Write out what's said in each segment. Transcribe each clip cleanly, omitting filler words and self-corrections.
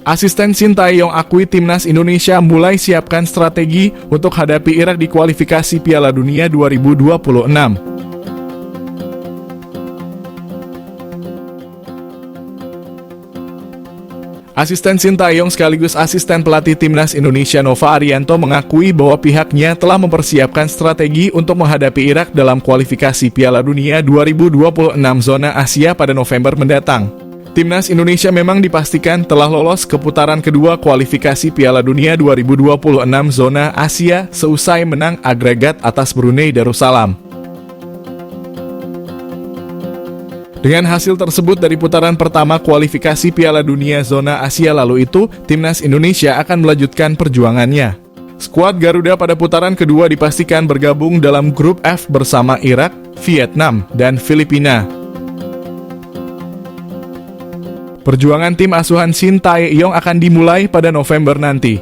Asisten Sintayong akui timnas Indonesia mulai siapkan strategi untuk hadapi Irak di kualifikasi Piala Dunia 2026. Asisten Sintayong sekaligus asisten pelatih timnas Indonesia Nova Arianto mengakui bahwa pihaknya telah mempersiapkan strategi untuk menghadapi Irak dalam kualifikasi Piala Dunia 2026 zona Asia pada November mendatang. Timnas Indonesia memang dipastikan telah lolos ke putaran kedua kualifikasi Piala Dunia 2026 zona Asia seusai menang agregat atas Brunei Darussalam. Dengan hasil tersebut dari putaran pertama kualifikasi Piala Dunia zona Asia lalu itu, timnas Indonesia akan melanjutkan perjuangannya. Skuad Garuda pada putaran kedua dipastikan bergabung dalam grup F bersama Irak, Vietnam, dan Filipina. Perjuangan tim asuhan Sintayong akan dimulai pada November nanti.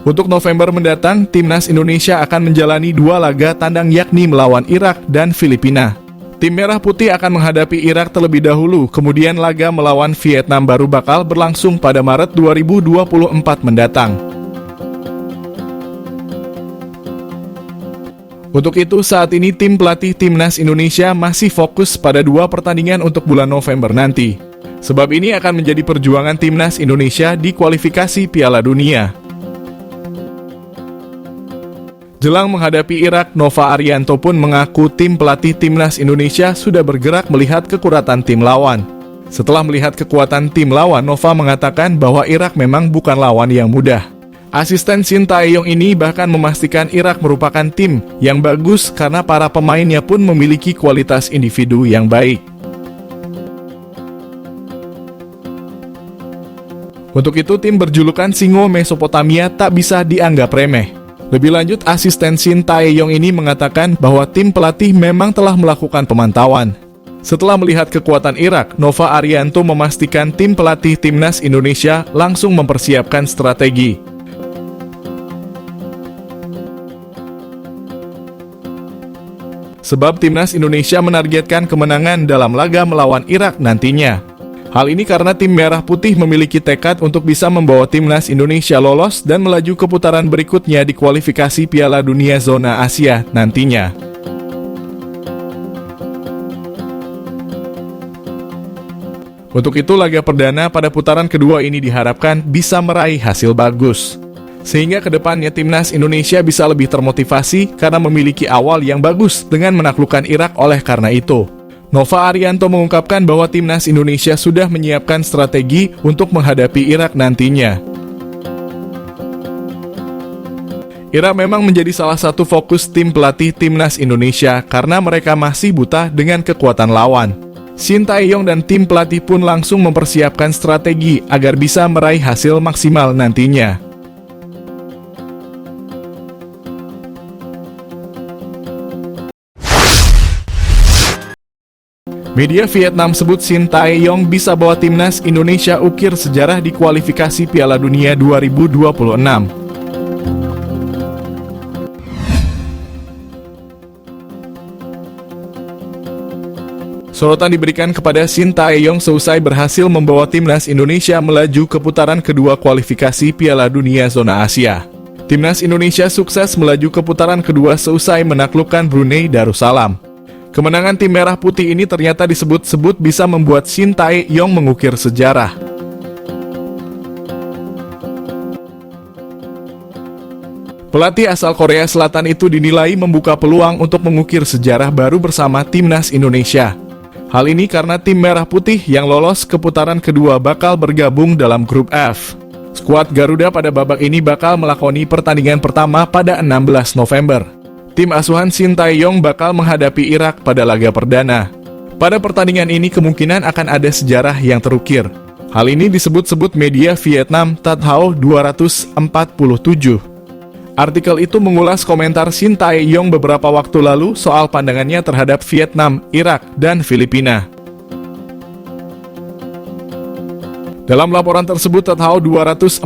Untuk November mendatang, timnas Indonesia akan menjalani 2 laga tandang yakni melawan Irak dan Filipina. Tim Merah Putih akan menghadapi Irak terlebih dahulu, kemudian laga melawan Vietnam baru bakal berlangsung pada Maret 2024 mendatang. Untuk itu, saat ini tim pelatih timnas Indonesia masih fokus pada 2 pertandingan untuk bulan November nanti. Sebab ini akan menjadi perjuangan timnas Indonesia di kualifikasi Piala Dunia. Jelang menghadapi Irak, Nova Arianto pun mengaku tim pelatih timnas Indonesia sudah bergerak melihat kekuatan tim lawan. Setelah melihat kekuatan tim lawan, Nova mengatakan bahwa Irak memang bukan lawan yang mudah. Asisten Sintayong ini bahkan memastikan Irak merupakan tim yang bagus karena para pemainnya pun memiliki kualitas individu yang baik. Untuk itu, tim berjulukan Singo Mesopotamia tak bisa dianggap remeh. Lebih lanjut, asisten Sintayong ini mengatakan bahwa tim pelatih memang telah melakukan pemantauan. Setelah melihat kekuatan Irak, Nova Arianto memastikan tim pelatih timnas Indonesia langsung mempersiapkan strategi. Sebab timnas Indonesia menargetkan kemenangan dalam laga melawan Irak nantinya. Hal ini karena tim Merah Putih memiliki tekad untuk bisa membawa timnas Indonesia lolos dan melaju ke putaran berikutnya di kualifikasi Piala Dunia zona Asia nantinya. Untuk itu, laga perdana pada putaran kedua ini diharapkan bisa meraih hasil bagus. Sehingga kedepannya timnas Indonesia bisa lebih termotivasi karena memiliki awal yang bagus dengan menaklukkan Irak. Oleh karena itu, Nova Arianto mengungkapkan bahwa timnas Indonesia sudah menyiapkan strategi untuk menghadapi Irak nantinya. Irak memang menjadi salah satu fokus tim pelatih timnas Indonesia karena mereka masih buta dengan kekuatan lawan. Sintayong dan tim pelatih pun langsung mempersiapkan strategi agar bisa meraih hasil maksimal nantinya. Media Vietnam sebut Sintayong bisa bawa timnas Indonesia ukir sejarah di kualifikasi Piala Dunia 2026. Sorotan diberikan kepada Sintayong seusai berhasil membawa timnas Indonesia melaju ke putaran kedua kualifikasi Piala Dunia zona Asia. Timnas Indonesia sukses melaju ke putaran kedua seusai menaklukkan Brunei Darussalam. Kemenangan tim Merah Putih ini ternyata disebut-sebut bisa membuat Sintayong mengukir sejarah. Pelatih asal Korea Selatan itu dinilai membuka peluang untuk mengukir sejarah baru bersama timnas Indonesia. Hal ini karena tim Merah Putih yang lolos ke putaran kedua bakal bergabung dalam grup F. Skuad Garuda pada babak ini bakal melakoni pertandingan pertama pada 16 November. Tim asuhan Sintayong bakal menghadapi Irak pada laga perdana. Pada pertandingan ini kemungkinan akan ada sejarah yang terukir. Hal ini disebut-sebut media Vietnam Tat Hao 247. Artikel itu mengulas komentar Sintayong beberapa waktu lalu soal pandangannya terhadap Vietnam, Irak, dan Filipina. Dalam laporan tersebut, Tat Hao 247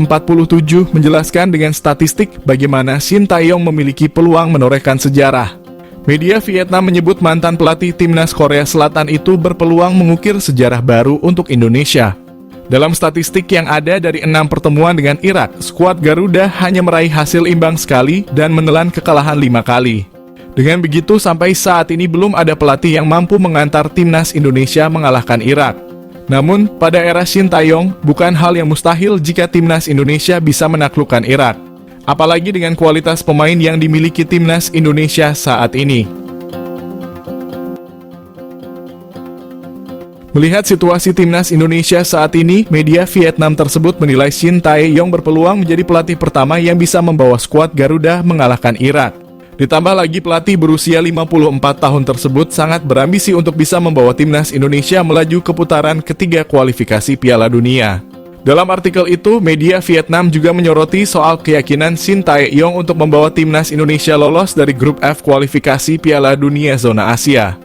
menjelaskan dengan statistik bagaimana Sintayong memiliki peluang menorehkan sejarah. Media Vietnam menyebut mantan pelatih timnas Korea Selatan itu berpeluang mengukir sejarah baru untuk Indonesia. Dalam statistik yang ada dari 6 pertemuan dengan Irak, skuad Garuda hanya meraih hasil imbang sekali dan menelan kekalahan 5 kali. Dengan begitu, sampai saat ini belum ada pelatih yang mampu mengantar timnas Indonesia mengalahkan Irak. Namun, pada era Shin Tae-yong, bukan hal yang mustahil jika timnas Indonesia bisa menaklukkan Irak. Apalagi dengan kualitas pemain yang dimiliki timnas Indonesia saat ini. Melihat situasi timnas Indonesia saat ini, media Vietnam tersebut menilai Shin Tae-yong berpeluang menjadi pelatih pertama yang bisa membawa skuad Garuda mengalahkan Irak. Ditambah lagi pelatih berusia 54 tahun tersebut sangat berambisi untuk bisa membawa timnas Indonesia melaju ke putaran ketiga kualifikasi Piala Dunia. Dalam artikel itu, media Vietnam juga menyoroti soal keyakinan Shin Tae-yong untuk membawa timnas Indonesia lolos dari grup F kualifikasi Piala Dunia zona Asia.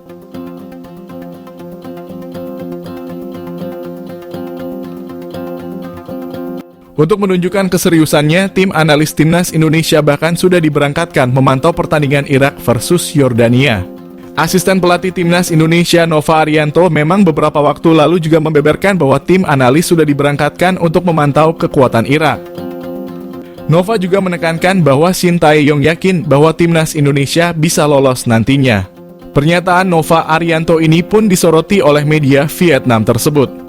Untuk menunjukkan keseriusannya, tim analis timnas Indonesia bahkan sudah diberangkatkan memantau pertandingan Irak versus Yordania. Asisten pelatih timnas Indonesia Nova Arianto memang beberapa waktu lalu juga membeberkan bahwa tim analis sudah diberangkatkan untuk memantau kekuatan Irak. Nova juga menekankan bahwa Shin Tae-yong yakin bahwa timnas Indonesia bisa lolos nantinya. Pernyataan Nova Arianto ini pun disoroti oleh media Vietnam tersebut.